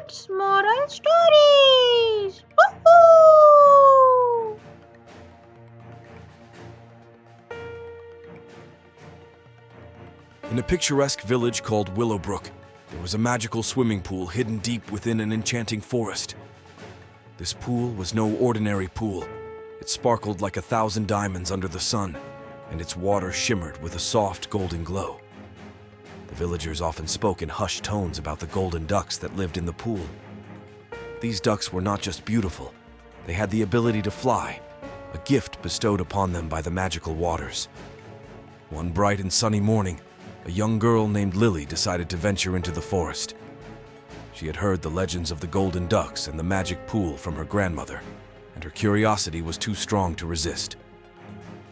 It's moral stories. Woohoo! In a picturesque village called Willowbrook, there was a magical swimming pool hidden deep within an enchanting forest. This pool was no ordinary pool. It sparkled like 1,000 diamonds under the sun, and its water shimmered with a soft golden glow. The villagers often spoke in hushed tones about the golden ducks that lived in the pool. These ducks were not just beautiful, they had the ability to fly, a gift bestowed upon them by the magical waters. One bright and sunny morning, a young girl named Lily decided to venture into the forest. She had heard the legends of the golden ducks and the magic pool from her grandmother, and her curiosity was too strong to resist.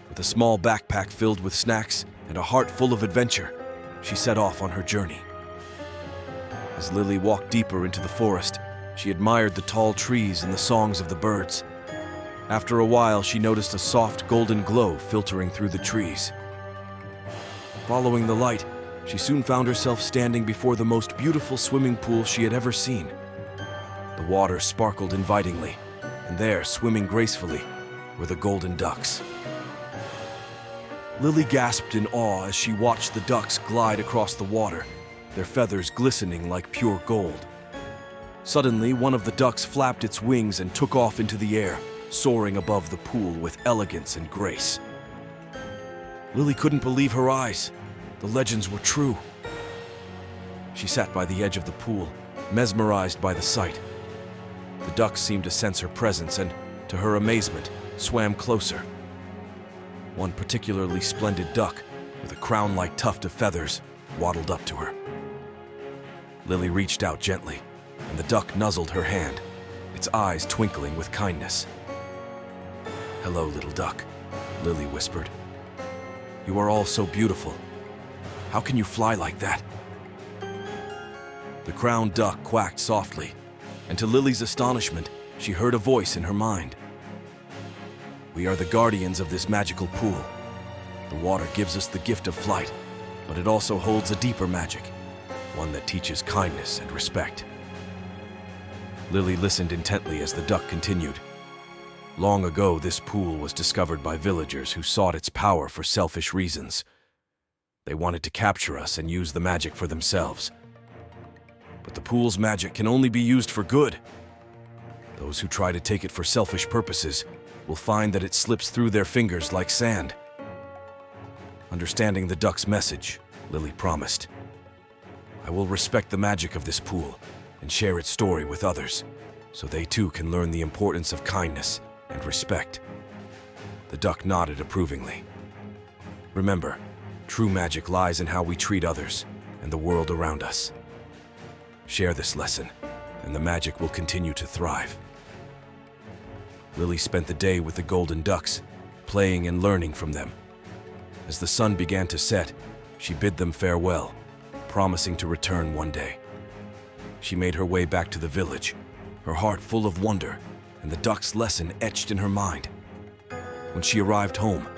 With a small backpack filled with snacks and a heart full of adventure, she set off on her journey. As Lily walked deeper into the forest, she admired the tall trees and the songs of the birds. After a while, she noticed a soft golden glow filtering through the trees. Following the light, she soon found herself standing before the most beautiful swimming pool she had ever seen. The water sparkled invitingly, and there, swimming gracefully, were the golden ducks. Lily gasped in awe as she watched the ducks glide across the water, their feathers glistening like pure gold. Suddenly, one of the ducks flapped its wings and took off into the air, soaring above the pool with elegance and grace. Lily couldn't believe her eyes. The legends were true. She sat by the edge of the pool, mesmerized by the sight. The ducks seemed to sense her presence and, to her amazement, swam closer. One particularly splendid duck, with a crown-like tuft of feathers, waddled up to her. Lily reached out gently, and the duck nuzzled her hand, its eyes twinkling with kindness. "Hello, little duck," Lily whispered. "You are all so beautiful. How can you fly like that?" The crowned duck quacked softly, and to Lily's astonishment, she heard a voice in her mind. "We are the guardians of this magical pool. The water gives us the gift of flight, but it also holds a deeper magic, one that teaches kindness and respect." Lily listened intently as the duck continued. Long ago, this pool was discovered by villagers who sought its power for selfish reasons. They wanted to capture us and use the magic for themselves. But the pool's magic can only be used for good. Those who try to take it for selfish purposes will find that it slips through their fingers like sand. Understanding the duck's message, Lily promised, "I will respect the magic of this pool and share its story with others, so they too can learn the importance of kindness and respect." The duck nodded approvingly. "Remember, true magic lies in how we treat others and the world around us. Share this lesson, and the magic will continue to thrive." Lily spent the day with the golden ducks, playing and learning from them. As the sun began to set, she bid them farewell, promising to return one day. She made her way back to the village, her heart full of wonder and the duck's lesson etched in her mind. When she arrived home,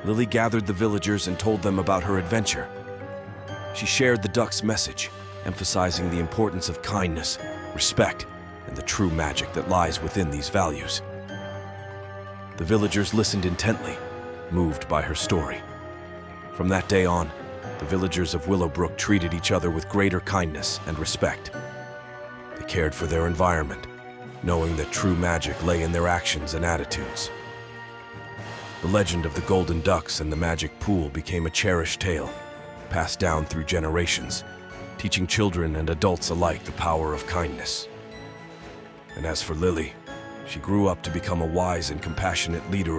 Lily gathered the villagers and told them about her adventure. She shared the duck's message, emphasizing the importance of kindness, respect, and the true magic that lies within these values. The villagers listened intently, moved by her story. From that day on, the villagers of Willowbrook treated each other with greater kindness and respect. They cared for their environment, knowing that true magic lay in their actions and attitudes. The legend of the golden ducks and the magic pool became a cherished tale, passed down through generations, teaching children and adults alike the power of kindness. And as for Lily, she grew up to become a wise and compassionate leader of